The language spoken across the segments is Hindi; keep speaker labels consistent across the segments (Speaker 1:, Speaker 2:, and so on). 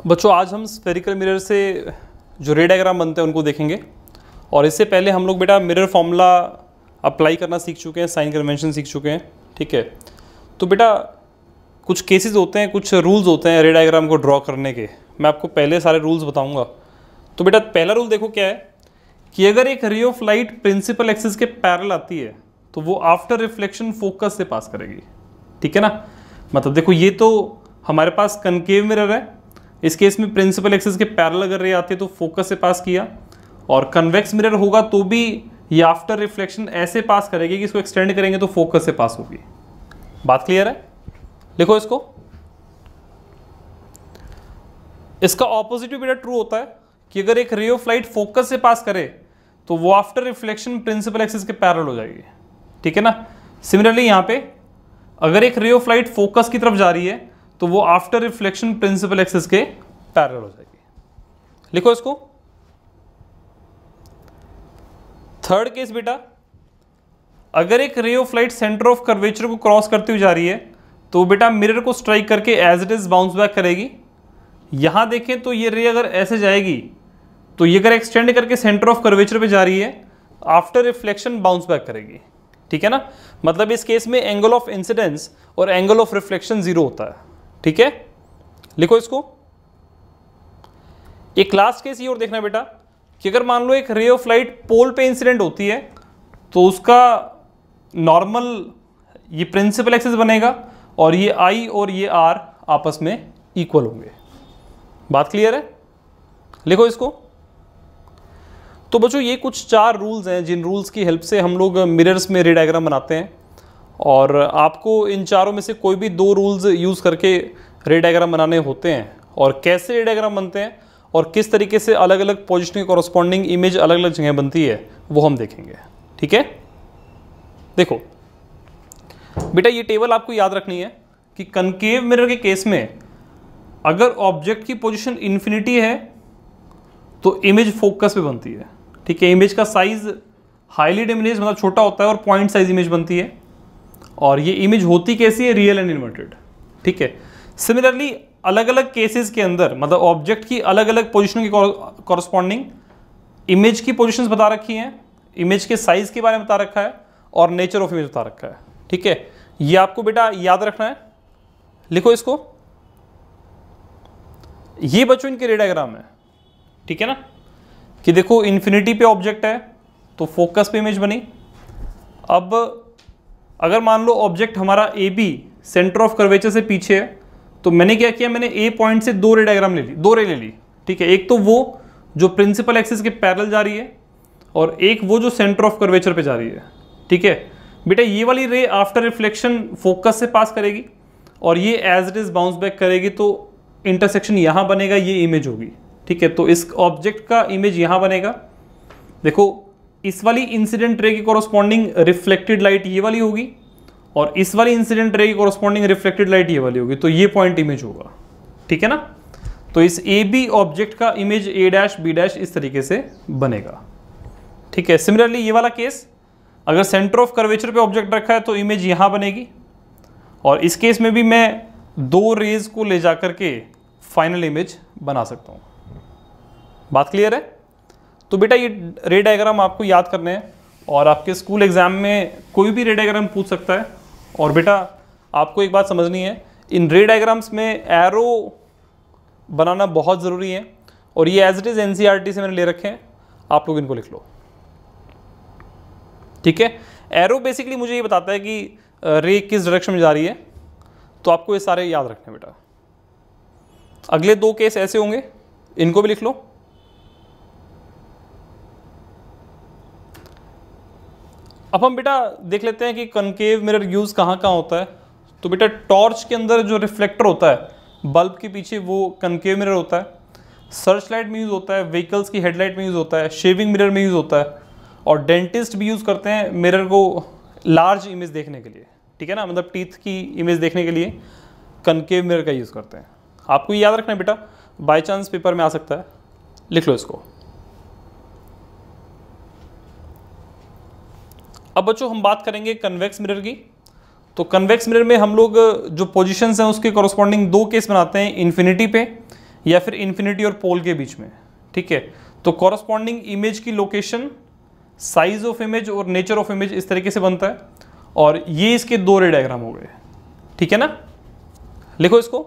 Speaker 1: बच्चों आज हम स्फेरिकल मिरर से जो रे डायग्राम बनते हैं उनको देखेंगे। और इससे पहले हम लोग बेटा मिरर फॉर्मूला अप्लाई करना सीख चुके हैं, साइन कन्वेंशन सीख चुके हैं। ठीक है, तो बेटा कुछ केसेस होते हैं, कुछ रूल्स होते हैं रे डायग्राम को ड्रॉ करने के। मैं आपको पहले सारे रूल्स बताऊंगा। तो बेटा पहला रूल देखो क्या है कि अगर एक ray of light principal axis के पैरेलल आती है तो वो आफ्टर रिफ्लेक्शन फोकस से पास करेगी। ठीक है ना, मतलब देखो ये तो हमारे पास कनकेव मिरर है, इस केस में प्रिंसिपल एक्सिस के पैरेलल अगर रे आती है तो फोकस से पास किया, और कन्वेक्स मिरर होगा तो भी ये आफ्टर रिफ्लेक्शन ऐसे पास करेगी कि इसको एक्सटेंड करेंगे तो फोकस से पास होगी। बात क्लियर है? लिखो इसको। इसका ऑपोजिट भी बेटा ट्रू होता है कि अगर एक रे ऑफ लाइट फोकस से पास करे तो वो आफ्टर रिफ्लेक्शन प्रिंसिपल एक्सिस के पैरेलल हो जाएगी। ठीक है ना, सिमिलरली यहां पे अगर एक रे ऑफ लाइट फोकस की तरफ जा रही है तो वो आफ्टर रिफ्लेक्शन प्रिंसिपल एक्सिस के पैरेलल हो जाएगी। लिखो इसको। थर्ड केस बेटा, अगर एक ray of light centre of curvature को क्रॉस करती हुई जा रही है तो बेटा मिरर को स्ट्राइक करके as it is bounce back करेगी। यहां देखें तो ये रे अगर ऐसे जाएगी तो ये अगर एक्सटेंड करके सेंटर ऑफ कर्वेचर पे जा रही है, आफ्टर रिफ्लेक्शन बाउंस बैक करेगी। ठीक है ना, मतलब इस केस में एंगल ऑफ इंसिडेंस और एंगल ऑफ रिफ्लेक्शन जीरो होता है। ठीक है, लिखो इसको। एक लास्ट केस ये और देखना बेटा कि अगर मान लो एक रे ऑफ लाइट पोल पे इंसिडेंट होती है तो उसका नॉर्मल ये प्रिंसिपल एक्सिस बनेगा और ये आई और ये आर आपस में इक्वल होंगे। बात क्लियर है? लिखो इसको। तो बच्चों ये कुछ 4 रूल्स हैं जिन रूल्स की हेल्प से हम लोग मिरर्स में रे डायग्राम बनाते हैं, और आपको इन चारों में से कोई भी 2 रूल्स यूज़ करके रे डायग्राम बनाने होते हैं। और कैसे रे डायग्राम बनते हैं और किस तरीके से अलग अलग पोजीशन के कॉरस्पॉन्डिंग इमेज अलग अलग जगह बनती है वो हम देखेंगे। ठीक है, देखो बेटा ये टेबल आपको याद रखनी है कि कनकेव मिरर के केस में अगर ऑब्जेक्ट की पोजीशन इन्फिनिटी है तो इमेज फोकस पे बनती है। ठीक है, इमेज का साइज हाईली डिमिनिश मतलब छोटा होता है और पॉइंट साइज इमेज बनती है, और ये इमेज होती कैसी है? Real and inverted. ठीक है, सिमिलरली अलग अलग केसेस के अंदर मतलब ऑब्जेक्ट की अलग अलग पोजीशन की कॉरस्पॉन्डिंग इमेज की पोजीशंस बता रखी हैं, इमेज के साइज के बारे में बता रखा है और नेचर ऑफ इमेज बता रखा है। ठीक है, ये आपको बेटा याद रखना है। लिखो इसको। ये बच्चों इनके रे डायग्राम है। ठीक है ना, कि देखो इन्फिनिटी पे ऑब्जेक्ट है तो फोकस पे इमेज बनी। अब अगर मान लो ऑब्जेक्ट हमारा A B centre of curvature से पीछे है तो मैंने क्या किया, मैंने ए पॉइंट से 2 रे डायग्राम ले ली, 2 रे ले ली। ठीक है, एक तो वो जो प्रिंसिपल एक्सिस के पैरेलल जा रही है और एक वो जो सेंटर ऑफ कर्वेचर पे जा रही है। ठीक है बेटा, ये वाली रे आफ्टर रिफ्लेक्शन फोकस से पास करेगी और ये as it is bounce back करेगी, तो इंटरसेक्शन यहां बनेगा, ये इमेज होगी। ठीक है, तो इस ऑब्जेक्ट का इमेज यहां बनेगा। देखो इस वाली इंसिडेंट रे की कॉरस्पॉन्डिंग रिफ्लेक्टेड लाइट ये वाली होगी और इस वाली इंसिडेंट रे की कॉरस्पॉन्डिंग रिफ्लेक्टेड लाइट ये वाली होगी, तो ये पॉइंट इमेज होगा। ठीक है ना, तो इस ए बी ऑब्जेक्ट का image A dash B dash इस तरीके से बनेगा। ठीक है, सिमिलरली ये वाला केस अगर सेंटर ऑफ कर्वेचर पे ऑब्जेक्ट रखा है तो इमेज यहां बनेगी, और इस केस में भी मैं 2 रेज को ले जाकर के फाइनल इमेज बना सकता हूं। बात क्लियर है? तो बेटा ये रे डायग्राम आपको याद करने हैं और आपके स्कूल एग्जाम में कोई भी रे डायग्राम पूछ सकता है। और बेटा आपको एक बात समझनी है, इन रे डायग्राम्स में एरो बनाना बहुत ज़रूरी है, और ये एज इट इज़ एनसीईआरटी से मैंने ले रखे हैं, आप लोग इनको लिख लो। ठीक है, एरो बेसिकली मुझे ये बताता है कि रे किस डायरेक्शन में जा रही है, तो आपको ये सारे याद रखने हैं बेटा। अगले 2 केस ऐसे होंगे, इनको भी लिख लो। अब हम बेटा देख लेते हैं कि कनकेव मिरर यूज कहाँ कहाँ होता है। तो बेटा टॉर्च के अंदर जो रिफ्लेक्टर होता है बल्ब के पीछे वो कनकेव मिरर होता है। सर्च लाइट में यूज़ होता है, व्हीकल्स की हेडलाइट में यूज़ होता है, शेविंग मिरर में यूज़ होता है, और डेंटिस्ट भी यूज़ करते हैं मिरर को लार्ज इमेज देखने के लिए। ठीक है ना, मतलब टीथ की इमेज देखने के लिए कनकेव मिरर का यूज़ करते हैं। आपको याद रखना है बेटा, बाई चांस पेपर में आ सकता है। लिख लो इसको। अब बच्चों हम बात करेंगे कन्वेक्स मिरर की। तो कन्वेक्स मिरर में हम लोग जो पोजीशंस हैं उसके कॉरस्पॉन्डिंग 2 केस बनाते हैं इन्फिनिटी पे या फिर इन्फिनिटी और पोल के बीच में, ठीक है। तो कॉरस्पॉन्डिंग इमेज की लोकेशन, साइज ऑफ इमेज और नेचर ऑफ इमेज इस तरीके से बनता है, और ये इसके दो रे डायग्राम हो गए, ठीक है ना। लिखो इसको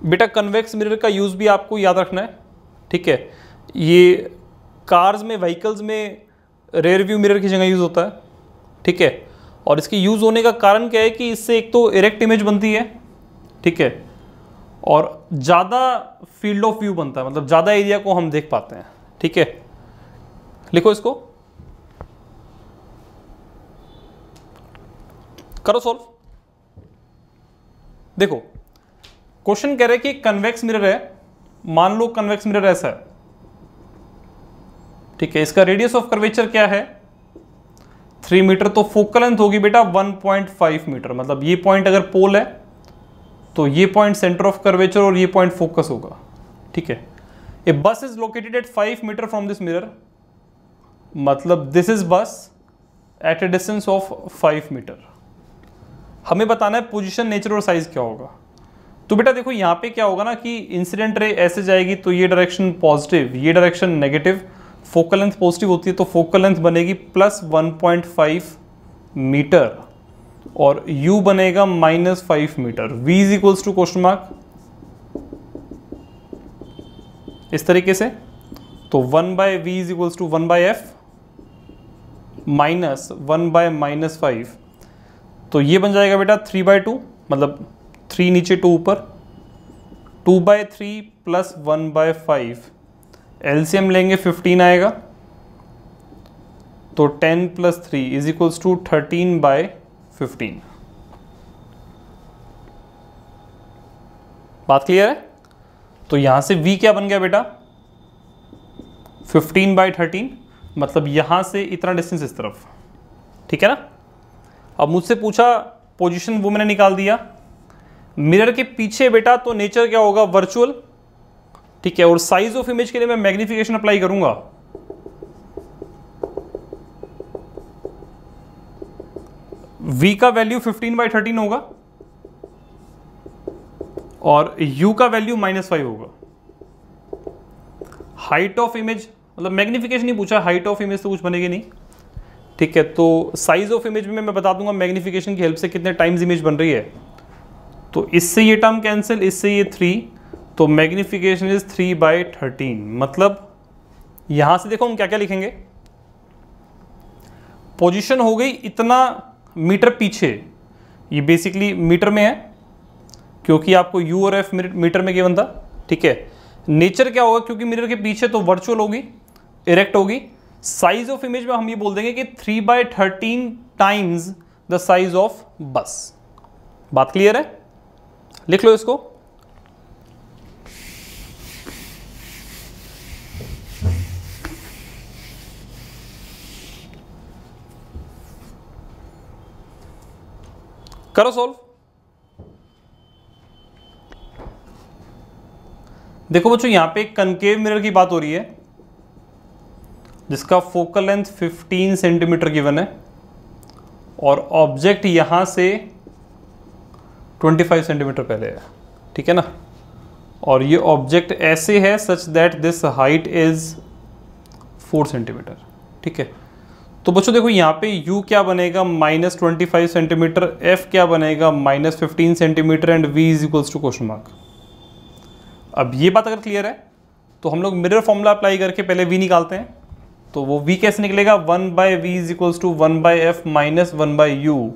Speaker 1: बेटा, कन्वेक्स मिरर का यूज भी आपको याद रखना है, ठीक है। ये कार्स में, व्हीकल्स में रेयर व्यू मिरर की जगह यूज होता है, ठीक है। और इसके यूज होने का कारण क्या है कि इससे एक तो इरेक्ट इमेज बनती है, ठीक है, और ज़्यादा फील्ड ऑफ व्यू बनता है, मतलब ज़्यादा एरिया को हम देख पाते हैं, ठीक है। लिखो इसको, करो सॉल्व। देखो क्वेश्चन कह रहे हैं कि कन्वेक्स मिरर है, मान लो कन्वेक्स मिरर ऐसा है, ठीक है। इसका रेडियस ऑफ कर्वेचर क्या है 3 मीटर, तो फोकल लेंथ होगी बेटा 1.5 मीटर। मतलब ये पॉइंट अगर पोल है तो ये पॉइंट सेंटर ऑफ कर्वेचर और ये पॉइंट फोकस होगा, ठीक है। A bus is located at 5 metre from this mirror, मतलब this is bus at a distance of 5 metre. हमें बताना है पोजीशन, नेचर और साइज क्या होगा। तो बेटा देखो यहाँ पे क्या होगा ना कि इंसिडेंट रे ऐसे जाएगी तो ये डायरेक्शन पॉजिटिव, ये direction negative, focal length positive होती है तो फोकल लेंथ बनेगी प्लस 1.5 मीटर और u बनेगा -5 metre. v is equals to question mark, इस तरीके से। तो 1/v is equals to 1/f minus 1/-5, तो ये बन जाएगा बेटा 3/2, मतलब 3 नीचे 2 ऊपर, 2/3 प्लस 1/5, एलसीएम लेंगे 15 आएगा, तो 10 प्लस 3 इज इक्वल्स टू 13/15। बात क्लियर है। तो यहां से v क्या बन गया बेटा 15/13, मतलब यहां से इतना डिस्टेंस इस तरफ, ठीक है ना। अब मुझसे पूछा पोजीशन, वो मैंने निकाल दिया। मिरर के पीछे बेटा तो नेचर क्या होगा वर्चुअल, ठीक है। और साइज ऑफ इमेज के लिए मैं मैग्निफिकेशन अप्लाई करूंगा, v का वैल्यू 15/13 होगा और u का वैल्यू -5 होगा। हाइट ऑफ इमेज, मतलब मैग्निफिकेशन नहीं पूछा, हाइट ऑफ इमेज तो कुछ बनेगी नहीं, ठीक है। तो साइज ऑफ इमेज में मैं बता दूंगा मैग्निफिकेशन की हेल्प से कितने टाइम्स इमेज बन रही है। तो इससे ये टर्म कैंसिल, इससे ये 3, तो मैग्निफिकेशन इज 3/13। मतलब यहां से देखो हम क्या क्या लिखेंगे, पोजीशन हो गई इतना मीटर पीछे, ये बेसिकली मीटर में है क्योंकि आपको u और f मीटर में गिवन था, ठीक है। नेचर क्या होगा, क्योंकि मिरर के पीछे तो वर्चुअल होगी, इरेक्ट होगी। साइज ऑफ इमेज में हम ये बोल देंगे कि 3/13 टाइम्स द साइज ऑफ बस। बात क्लियर है, लिख लो इसको। करो सॉल्व। देखो बच्चों यहां पे कनकेव मिरर की बात हो रही है जिसका फोकल लेंथ 15 सेंटीमीटर गिवन है और ऑब्जेक्ट यहां से 25 सेंटीमीटर पहले है, ठीक है ना। और ये ऑब्जेक्ट ऐसे है such that this height is 4 centimetre, ठीक है। तो बच्चों देखो यहाँ पे u क्या बनेगा -25 सेंटीमीटर, f क्या बनेगा -15 centimetre and v is equals to question mark. अब ये बात अगर क्लियर है तो हम लोग मिरर फॉर्मूला अप्लाई करके पहले v निकालते हैं। तो वो v कैसे निकलेगा, 1/v is equals to 1/f minus 1/u,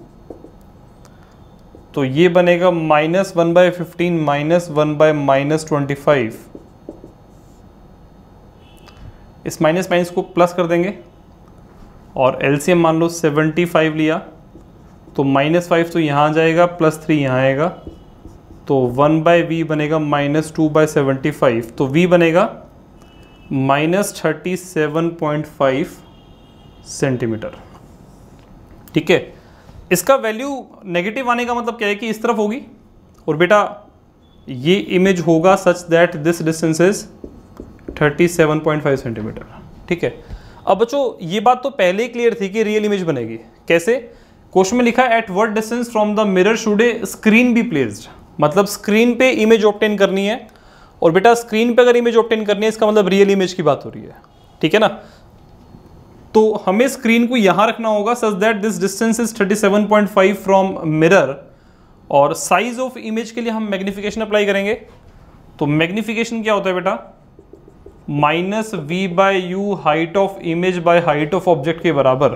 Speaker 1: तो ये बनेगा -1/15 माइनस 1/-25। इस माइनस माइनस को प्लस कर देंगे और एलसीएम मान लो 75 लिया तो -5 तो यहाँ आ जाएगा, +3 यहाँ आएगा, तो 1/v बनेगा -2/75, तो v बनेगा -37.5 सेंटीमीटर, ठीक है। इसका वैल्यू नेगेटिव आने का मतलब क्या है कि इस तरफ होगी, और बेटा ये इमेज होगा such that this distance is 37.5 centimetre, ठीक है। अब बच्चों ये बात तो पहले ही क्लियर थी कि रियल इमेज बनेगी। कैसे, क्वेश्चन में लिखा है at what distance from the mirror should A screen be placed, मतलब स्क्रीन पे इमेज ऑब्टेन करनी है, और बेटा स्क्रीन पे अगर इमेज ऑब्टेन करनी है इसका मतलब रियल इमेज की बात हो रही है, ठीक है ना। तो हमें स्क्रीन को यहां रखना होगा such that this distance is 37.5 from mirror, और साइज ऑफ इमेज के लिए हम मैग्निफिकेशन अप्लाई करेंगे। तो मैग्निफिकेशन क्या होता है बेटा, -v/u height of image by height of object के बराबर।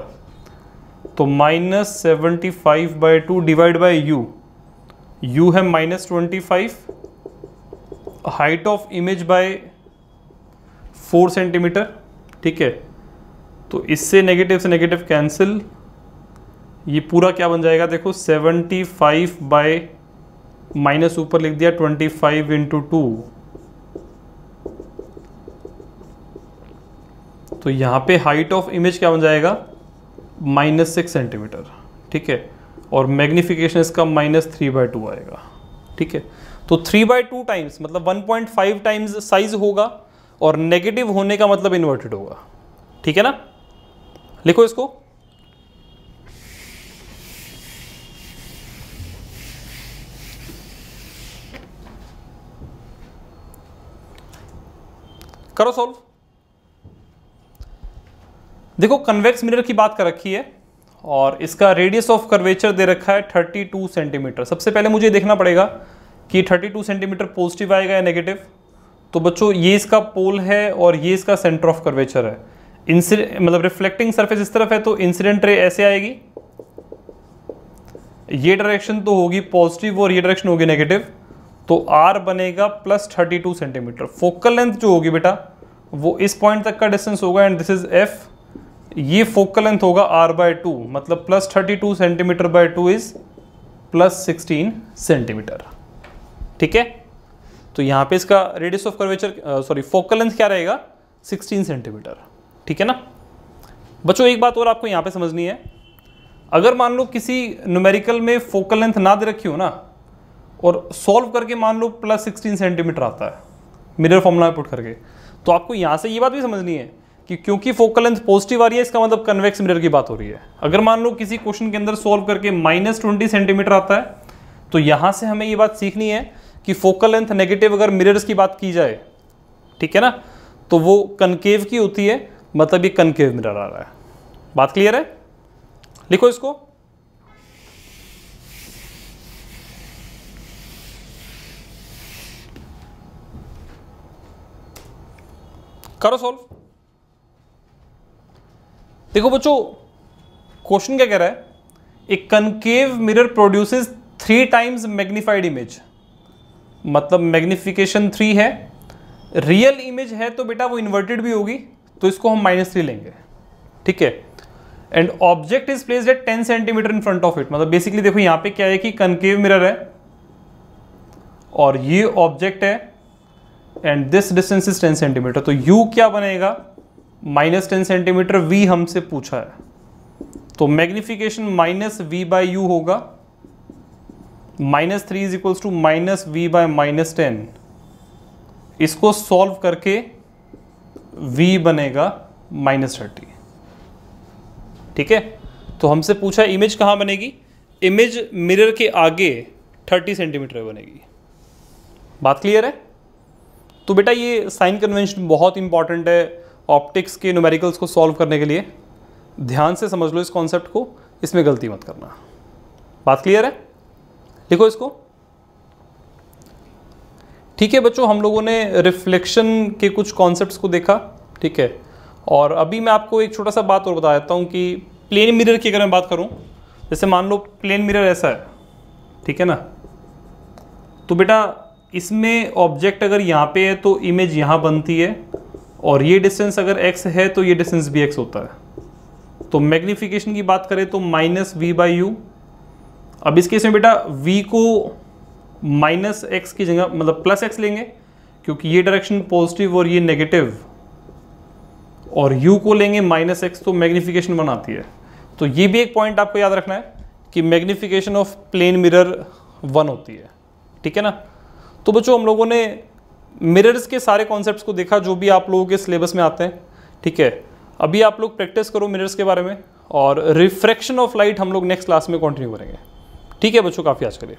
Speaker 1: तो -75/2 डिवाइड बाय u, u है -25, height of image by 4 centimetre, ठीक है। तो इससे नेगेटिव से नेगेटिव कैंसिल, ये पूरा क्या बन जाएगा देखो 75 बाय माइनस ऊपर लिख दिया 25 इंटू 2, तो यहाँ पे हाइट ऑफ इमेज क्या बन जाएगा -6 सेंटीमीटर, ठीक है। और मैग्निफिकेशन इसका -3/2 आएगा, ठीक है। तो 3/2 टाइम्स मतलब 1.5 टाइम्स साइज होगा, और नेगेटिव होने का मतलब इन्वर्टेड होगा, ठीक है ना। लिखो इसको, करो सॉल्व। देखो कन्वेक्स मिरर की बात कर रखी है, और इसका रेडियस ऑफ कर्वेचर दे रखा है 32 सेंटीमीटर। सबसे पहले मुझे देखना पड़ेगा कि 32 सेंटीमीटर पॉजिटिव आएगा या नेगेटिव। तो बच्चों ये इसका पोल है और ये इसका सेंटर ऑफ कर्वेचर है। मतलब रिफ्लेक्टिंग सरफेस इस तरफ है तो इंसिडेंट रे ऐसे आएगी, ये डायरेक्शन तो होगी पॉजिटिव और ये डायरेक्शन होगी नेगेटिव, तो R बनेगा +32 सेंटीमीटर। फोकल लेंथ जो होगी बेटा वो इस पॉइंट तक का डिस्टेंस होगा, एंड दिस इज F। ये फोकल लेंथ होगा R/2, मतलब +32 सेंटीमीटर बाय 2 इज +16 सेंटीमीटर, ठीक है। तो यहाँ पे इसका radius of curvature focal length क्या रहेगा 16 सेंटीमीटर, ठीक है ना। बच्चों एक बात और आपको यहाँ पे समझनी है, अगर मान लो किसी न्यूमेरिकल में फोकल लेंथ ना दे रखी हो ना, और सॉल्व करके मान लो +16 सेंटीमीटर आता है मिरर फॉर्मूला में पुट करके, तो आपको यहाँ से ये बात भी समझनी है कि क्योंकि फोकल लेंथ पॉजिटिव आ रही है इसका मतलब कन्वेक्स मिरर की बात हो रही है। अगर मान लो किसी क्वेश्चन के अंदर सॉल्व करके -20 सेंटीमीटर आता है, तो यहाँ से हमें ये बात सीखनी है कि फोकल लेंथ नेगेटिव अगर मिरर्स की बात की जाए, ठीक है ना, तो वो कनकेव की होती है, मतलब ये कनकेव मिरर आ रहा है। बात क्लियर है? लिखो इसको, करो सॉल्व। देखो बच्चों क्वेश्चन क्या कह रहा है, एक concave mirror produces 3 times magnified image, मतलब मैग्निफिकेशन 3 है, रियल इमेज है तो बेटा वो इन्वर्टेड भी होगी, तो इसको हम -3 लेंगे, ठीक है। And object is placed at 10 centimetre in front of it, मतलब बेसिकली देखो यहाँ पे क्या है कि कनकेव मिरर है और ये ऑब्जेक्ट है, and this distance is 10 centimetre, तो u क्या बनेगा -10 सेंटीमीटर, v हमसे पूछा है, तो मैग्निफिकेशन -v/u होगा, -3 इज इक्वल्स टू -v/-10। इसको सॉल्व करके v बनेगा -30, ठीक है। तो हमसे पूछा इमेज कहाँ बनेगी, इमेज मिरर के आगे 30 सेंटीमीटर बनेगी। बात क्लियर है? तो बेटा ये साइन कन्वेंशन बहुत इंपॉर्टेंट है ऑप्टिक्स के न्यूमेरिकल्स को सॉल्व करने के लिए। ध्यान से समझ लो इस कॉन्सेप्ट को, इसमें गलती मत करना। बात क्लियर है? लिखो इसको, ठीक है बच्चों। हम लोगों ने रिफ्लेक्शन के कुछ कॉन्सेप्ट्स को देखा, ठीक है। और अभी मैं आपको एक छोटा सा बात और बता देता हूँ कि प्लेन मिरर की अगर मैं बात करूँ, जैसे मान लो प्लेन मिरर ऐसा है, ठीक है ना, तो बेटा इसमें ऑब्जेक्ट अगर यहाँ पे है तो इमेज यहाँ बनती है, और ये डिस्टेंस अगर x है तो ये डिस्टेंस भी x होता है। तो मैग्निफिकेशन की बात करें तो -v/u। अब इस केस में बेटा v को -x की जगह मतलब +x लेंगे, क्योंकि ये डायरेक्शन पॉजिटिव और ये नेगेटिव, और u को लेंगे -x, तो मैग्निफिकेशन 1 आती है। तो ये भी एक पॉइंट आपको याद रखना है कि मैग्निफिकेशन ऑफ प्लेन मिरर 1 होती है, ठीक है ना। तो बच्चों हम लोगों ने मिरर्स के सारे कॉन्सेप्ट्स को देखा जो भी आप लोगों के सिलेबस में आते हैं, ठीक है। अभी आप लोग प्रैक्टिस करो मिरर्स के बारे में, और रिफ्रैक्शन ऑफ लाइट हम लोग नेक्स्ट क्लास में कंटिन्यू करेंगे, ठीक है बच्चों। काफ़ी आज के लिए।